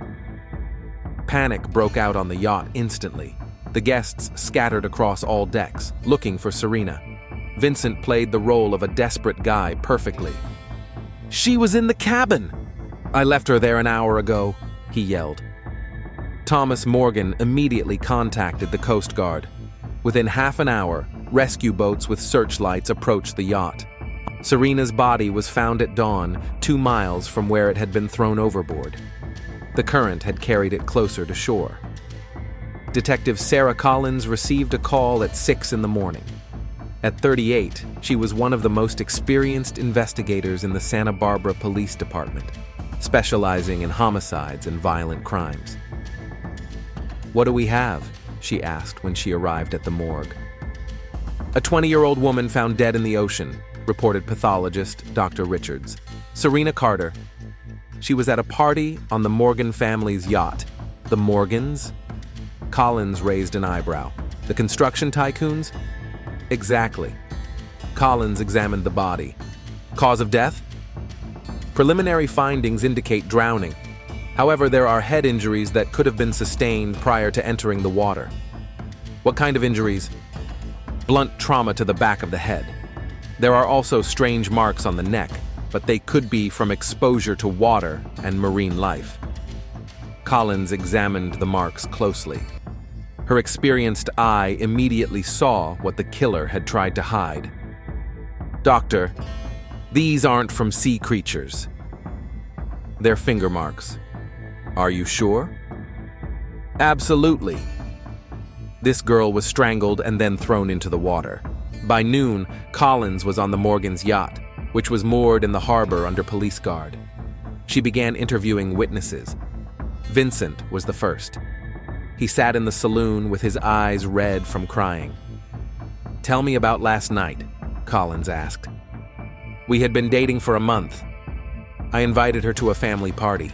Panic broke out on the yacht instantly. The guests scattered across all decks, looking for Serena. Vincent played the role of a desperate guy perfectly. "She was in the cabin! I left her there an hour ago," he yelled. Thomas Morgan immediately contacted the Coast Guard. Within half an hour, rescue boats with searchlights approached the yacht. Serena's body was found at dawn, 2 miles from where it had been thrown overboard. The current had carried it closer to shore. Detective Sarah Collins received a call at 6 in the morning. At 38, she was one of the most experienced investigators in the Santa Barbara Police Department, specializing in homicides and violent crimes. "What do we have?" she asked when she arrived at the morgue. "A 20-year-old woman found dead in the ocean," reported pathologist Dr. Richards. "Serena Carter. She was at a party on the Morgan family's yacht." "The Morgans?" Collins raised an eyebrow. "The construction tycoons?" "Exactly." Collins examined the body. "Cause of death?" "Preliminary findings indicate drowning. However, there are head injuries that could have been sustained prior to entering the water." "What kind of injuries?" "Blunt trauma to the back of the head. There are also strange marks on the neck, but they could be from exposure to water and marine life." Collins examined the marks closely. Her experienced eye immediately saw what the killer had tried to hide. "Doctor, these aren't from sea creatures. They're finger marks." "Are you sure?" "Absolutely." This girl was strangled and then thrown into the water. By noon, Collins was on the Morgan's yacht, which was moored in the harbor under police guard. She began interviewing witnesses. Vincent was the first. He sat in the saloon with his eyes red from crying. "Tell me about last night," Collins asked. "We had been dating for a month. I invited her to a family party.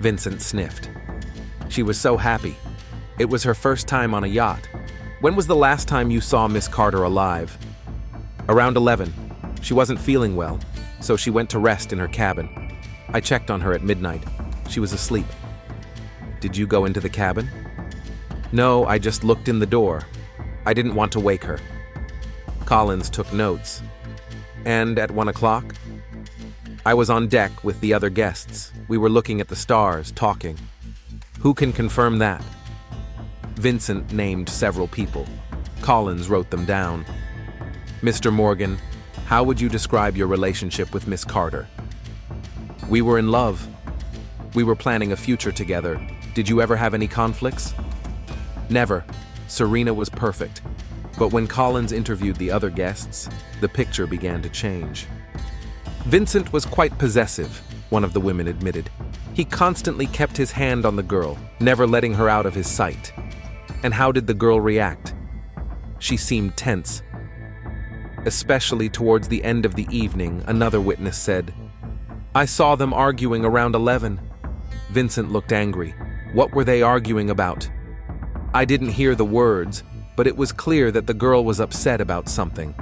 Vincent sniffed. She was so happy. It was her first time on a yacht. When was the last time you saw Miss Carter alive? Around 11. She wasn't feeling well, so she went to rest in her cabin. I checked on her at midnight. She was asleep. Did you go into the cabin? No, I just looked in the door. I didn't want to wake her. Collins took notes. And at 1 o'clock? I was on deck with the other guests. We were looking at the stars, talking. Who can confirm that? Vincent named several people. Collins wrote them down. Mr. Morgan, how would you describe your relationship with Miss Carter? We were in love. We were planning a future together. Did you ever have any conflicts? Never. Serena was perfect. But when Collins interviewed the other guests, the picture began to change. Vincent was quite possessive, one of the women admitted. He constantly kept his hand on the girl, never letting her out of his sight. And how did the girl react? She seemed tense. Especially towards the end of the evening, another witness said, I saw them arguing around 11. Vincent looked angry. What were they arguing about? I didn't hear the words, but it was clear that the girl was upset about something.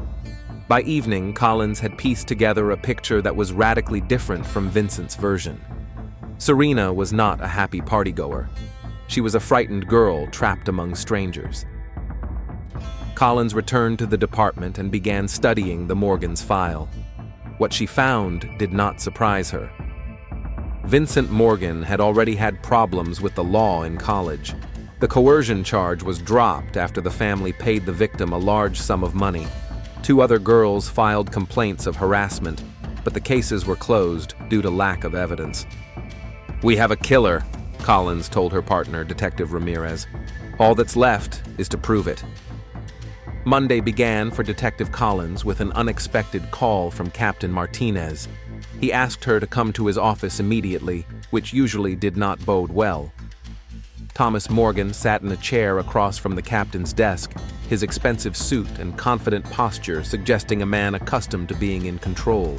By evening, Collins had pieced together a picture that was radically different from Vincent's version. Serena was not a happy partygoer. She was a frightened girl trapped among strangers. Collins returned to the department and began studying the Morgans' file. What she found did not surprise her. Vincent Morgan had already had problems with the law in college. The coercion charge was dropped after the family paid the victim a large sum of money. 2 other girls filed complaints of harassment, but the cases were closed due to lack of evidence. We have a killer, Collins told her partner, Detective Ramirez. All that's left is to prove it. Monday began for Detective Collins with an unexpected call from Captain Martinez. He asked her to come to his office immediately, which usually did not bode well. Thomas Morgan sat in a chair across from the captain's desk, his expensive suit and confident posture suggesting a man accustomed to being in control.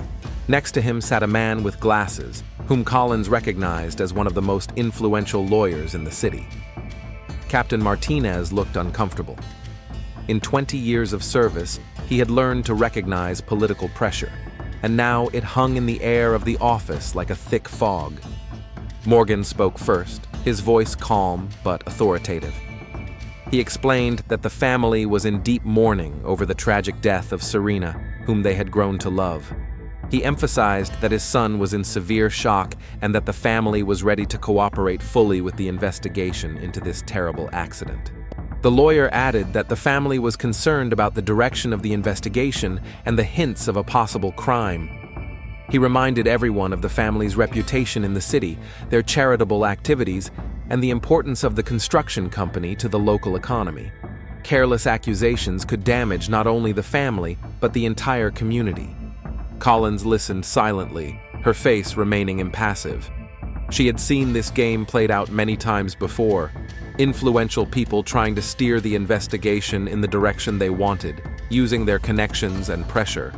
Next to him sat a man with glasses, whom Collins recognized as one of the most influential lawyers in the city. Captain Martinez looked uncomfortable. In 20 years of service, he had learned to recognize political pressure, and now it hung in the air of the office like a thick fog. Morgan spoke first, his voice calm but authoritative. He explained that the family was in deep mourning over the tragic death of Serena, whom they had grown to love. He emphasized that his son was in severe shock and that the family was ready to cooperate fully with the investigation into this terrible accident. The lawyer added that the family was concerned about the direction of the investigation and the hints of a possible crime. He reminded everyone of the family's reputation in the city, their charitable activities, and the importance of the construction company to the local economy. Careless accusations could damage not only the family, but the entire community. Collins listened silently, her face remaining impassive. She had seen this game played out many times before, influential people trying to steer the investigation in the direction they wanted, using their connections and pressure.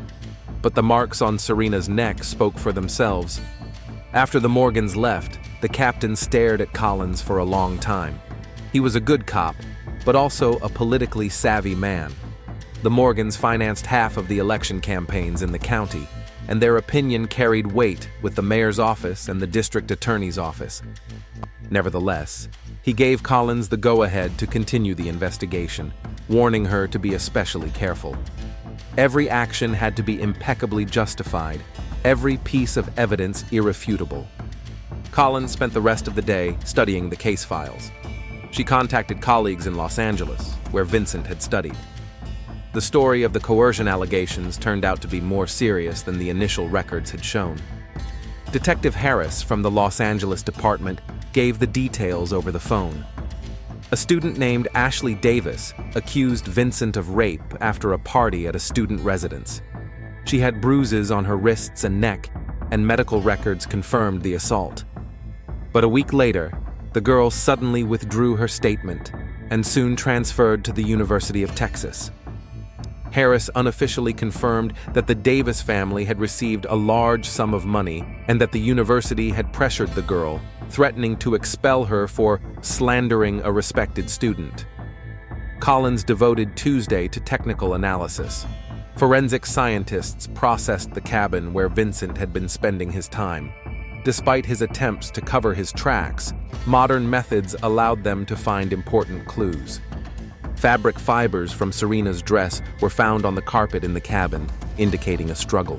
But the marks on Serena's neck spoke for themselves. After the Morgans left, the captain stared at Collins for a long time. He was a good cop, but also a politically savvy man. The Morgans financed half of the election campaigns in the county, and their opinion carried weight with the mayor's office and the district attorney's office. Nevertheless, he gave Collins the go-ahead to continue the investigation, warning her to be especially careful. Every action had to be impeccably justified, every piece of evidence irrefutable. Collins spent the rest of the day studying the case files. She contacted colleagues in Los Angeles, where Vincent had studied. The story of the coercion allegations turned out to be more serious than the initial records had shown. Detective Harris from the Los Angeles department gave the details over the phone. A student named Ashley Davis accused Vincent of rape after a party at a student residence. She had bruises on her wrists and neck, and medical records confirmed the assault. But a week later, the girl suddenly withdrew her statement and soon transferred to the University of Texas. Harris unofficially confirmed that the Davis family had received a large sum of money and that the university had pressured the girl, threatening to expel her for slandering a respected student. Collins devoted Tuesday to technical analysis. Forensic scientists processed the cabin where Vincent had been spending his time. Despite his attempts to cover his tracks, modern methods allowed them to find important clues. Fabric fibers from Serena's dress were found on the carpet in the cabin, indicating a struggle.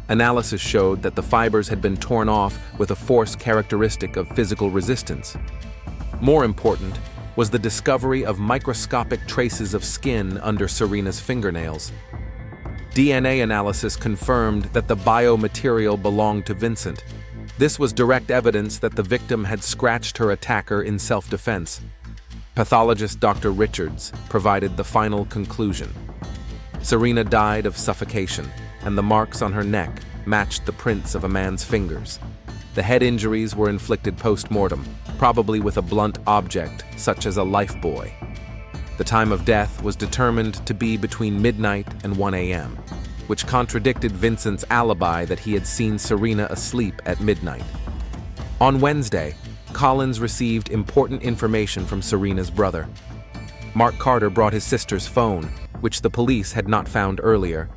Analysis showed that the fibers had been torn off with a force characteristic of physical resistance. More important was the discovery of microscopic traces of skin under Serena's fingernails. DNA analysis confirmed that the biomaterial belonged to Vincent. This was direct evidence that the victim had scratched her attacker in self-defense. Pathologist Dr. Richards provided the final conclusion. Serena died of suffocation, and the marks on her neck matched the prints of a man's fingers. The head injuries were inflicted post-mortem, probably with a blunt object, such as a lifebuoy. The time of death was determined to be between midnight and 1 a.m., which contradicted Vincent's alibi that he had seen Serena asleep at midnight. On Wednesday, Collins received important information from Serena's brother. Mark Carter brought his sister's phone, which the police had not found earlier.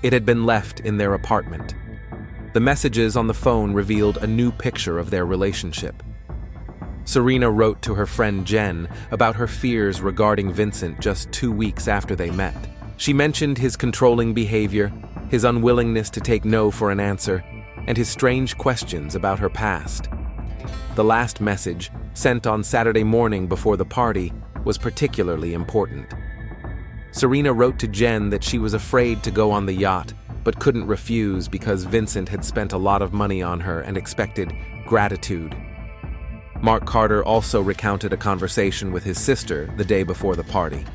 It had been left in their apartment. The messages on the phone revealed a new picture of their relationship. Serena wrote to her friend Jen about her fears regarding Vincent just 2 weeks after they met. She mentioned his controlling behavior, his unwillingness to take no for an answer, and his strange questions about her past. The last message, sent on Saturday morning before the party, was particularly important. Serena wrote to Jen that she was afraid to go on the yacht, but couldn't refuse because Vincent had spent a lot of money on her and expected gratitude. Mark Carter also recounted a conversation with his sister the day before the party.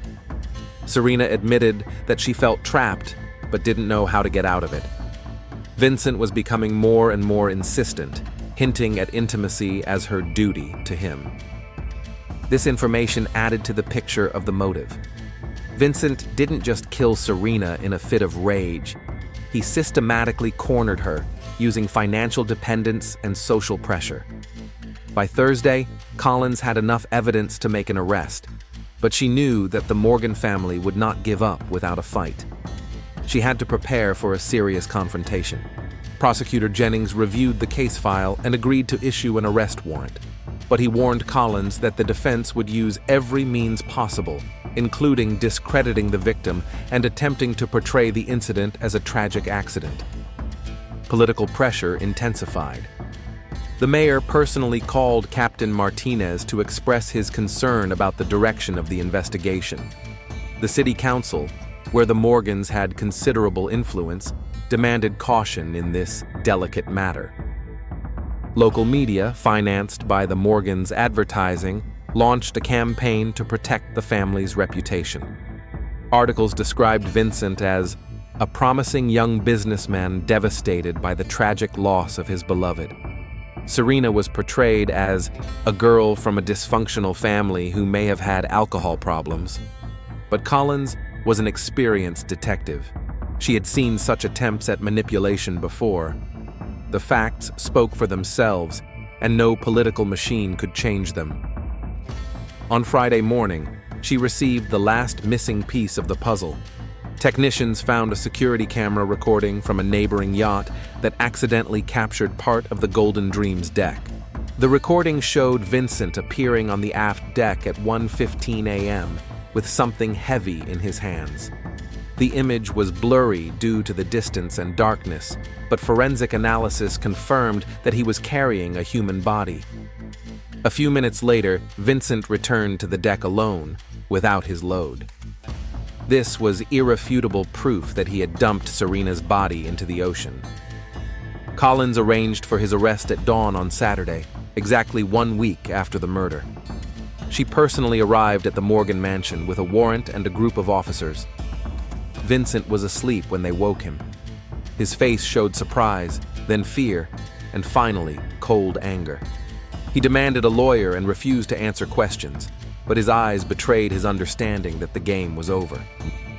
Serena admitted that she felt trapped, but didn't know how to get out of it. Vincent was becoming more and more insistent, hinting at intimacy as her duty to him. This information added to the picture of the motive. Vincent didn't just kill Serena in a fit of rage. He systematically cornered her, using financial dependence and social pressure. By Thursday, Collins had enough evidence to make an arrest, but she knew that the Morgan family would not give up without a fight. She had to prepare for a serious confrontation. Prosecutor Jennings reviewed the case file and agreed to issue an arrest warrant, but he warned Collins that the defense would use every means possible, including discrediting the victim and attempting to portray the incident as a tragic accident. Political pressure intensified. The mayor personally called Captain Martinez to express his concern about the direction of the investigation. The city council, where the Morgans had considerable influence, demanded caution in this delicate matter. Local media, financed by the Morgans' advertising, launched a campaign to protect the family's reputation. Articles described Vincent as a promising young businessman devastated by the tragic loss of his beloved. Serena was portrayed as a girl from a dysfunctional family who may have had alcohol problems. But Collins was an experienced detective. She had seen such attempts at manipulation before. The facts spoke for themselves, and no political machine could change them. On Friday morning, she received the last missing piece of the puzzle. Technicians found a security camera recording from a neighboring yacht that accidentally captured part of the Golden Dream's deck. The recording showed Vincent appearing on the aft deck at 1:15 a.m. with something heavy in his hands. The image was blurry due to the distance and darkness, but forensic analysis confirmed that he was carrying a human body. A few minutes later, Vincent returned to the deck alone, without his load. This was irrefutable proof that he had dumped Serena's body into the ocean. Collins arranged for his arrest at dawn on Saturday, exactly 1 week after the murder. She personally arrived at the Morgan mansion with a warrant and a group of officers. Vincent was asleep when they woke him. His face showed surprise, then fear, and finally, cold anger. He demanded a lawyer and refused to answer questions, but his eyes betrayed his understanding that the game was over.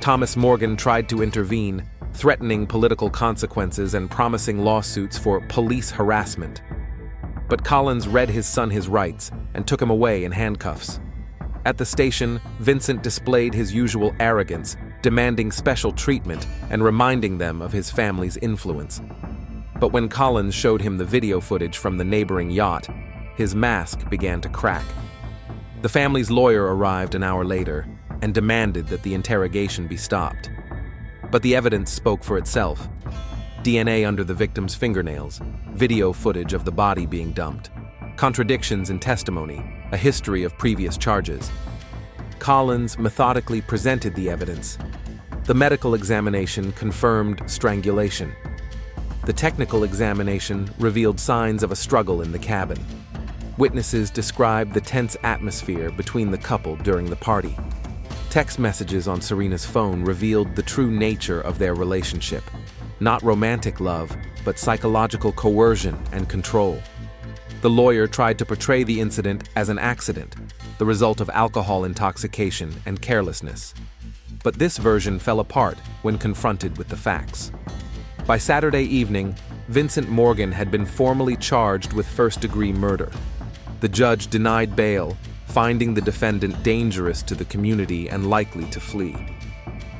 Thomas Morgan tried to intervene, threatening political consequences and promising lawsuits for police harassment. But Collins read his son his rights and took him away in handcuffs. At the station, Vincent displayed his usual arrogance, demanding special treatment and reminding them of his family's influence. But when Collins showed him the video footage from the neighboring yacht, his mask began to crack. The family's lawyer arrived an hour later and demanded that the interrogation be stopped. But the evidence spoke for itself. DNA under the victim's fingernails, video footage of the body being dumped, contradictions in testimony, a history of previous charges. Collins methodically presented the evidence. The medical examination confirmed strangulation. The technical examination revealed signs of a struggle in the cabin. Witnesses described the tense atmosphere between the couple during the party. Text messages on Serena's phone revealed the true nature of their relationship. Not romantic love, but psychological coercion and control. The lawyer tried to portray the incident as an accident, the result of alcohol intoxication and carelessness. But this version fell apart when confronted with the facts. By Saturday evening, Vincent Morgan had been formally charged with first-degree murder. The judge denied bail, finding the defendant dangerous to the community and likely to flee.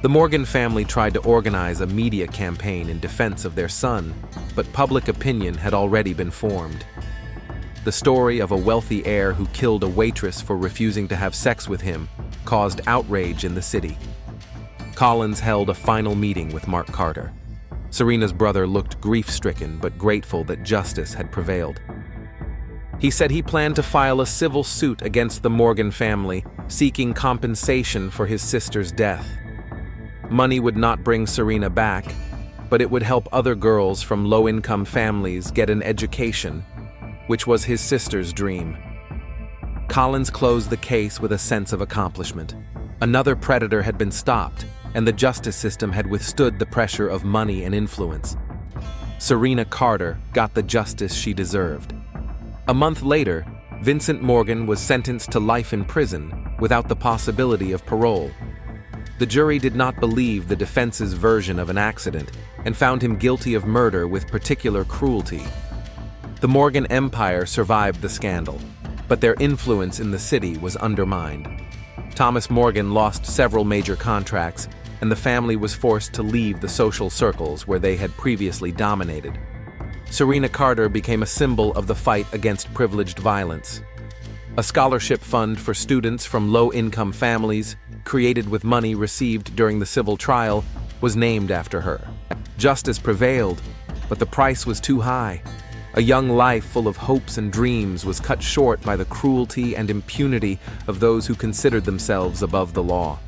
The Morgan family tried to organize a media campaign in defense of their son, but public opinion had already been formed. The story of a wealthy heir who killed a waitress for refusing to have sex with him caused outrage in the city. Collins held a final meeting with Mark Carter. Serena's brother looked grief-stricken but grateful that justice had prevailed. He said he planned to file a civil suit against the Morgan family, seeking compensation for his sister's death. Money would not bring Serena back, but it would help other girls from low-income families get an education, which was his sister's dream. Collins closed the case with a sense of accomplishment. Another predator had been stopped, and the justice system had withstood the pressure of money and influence. Serena Carter got the justice she deserved. A month later, Vincent Morgan was sentenced to life in prison without the possibility of parole. The jury did not believe the defense's version of an accident and found him guilty of murder with particular cruelty. The Morgan empire survived the scandal, but their influence in the city was undermined. Thomas Morgan lost several major contracts, and the family was forced to leave the social circles where they had previously dominated. Serena Carter became a symbol of the fight against privileged violence. A scholarship fund for students from low-income families, created with money received during the civil trial, was named after her. Justice prevailed, but the price was too high. A young life full of hopes and dreams was cut short by the cruelty and impunity of those who considered themselves above the law.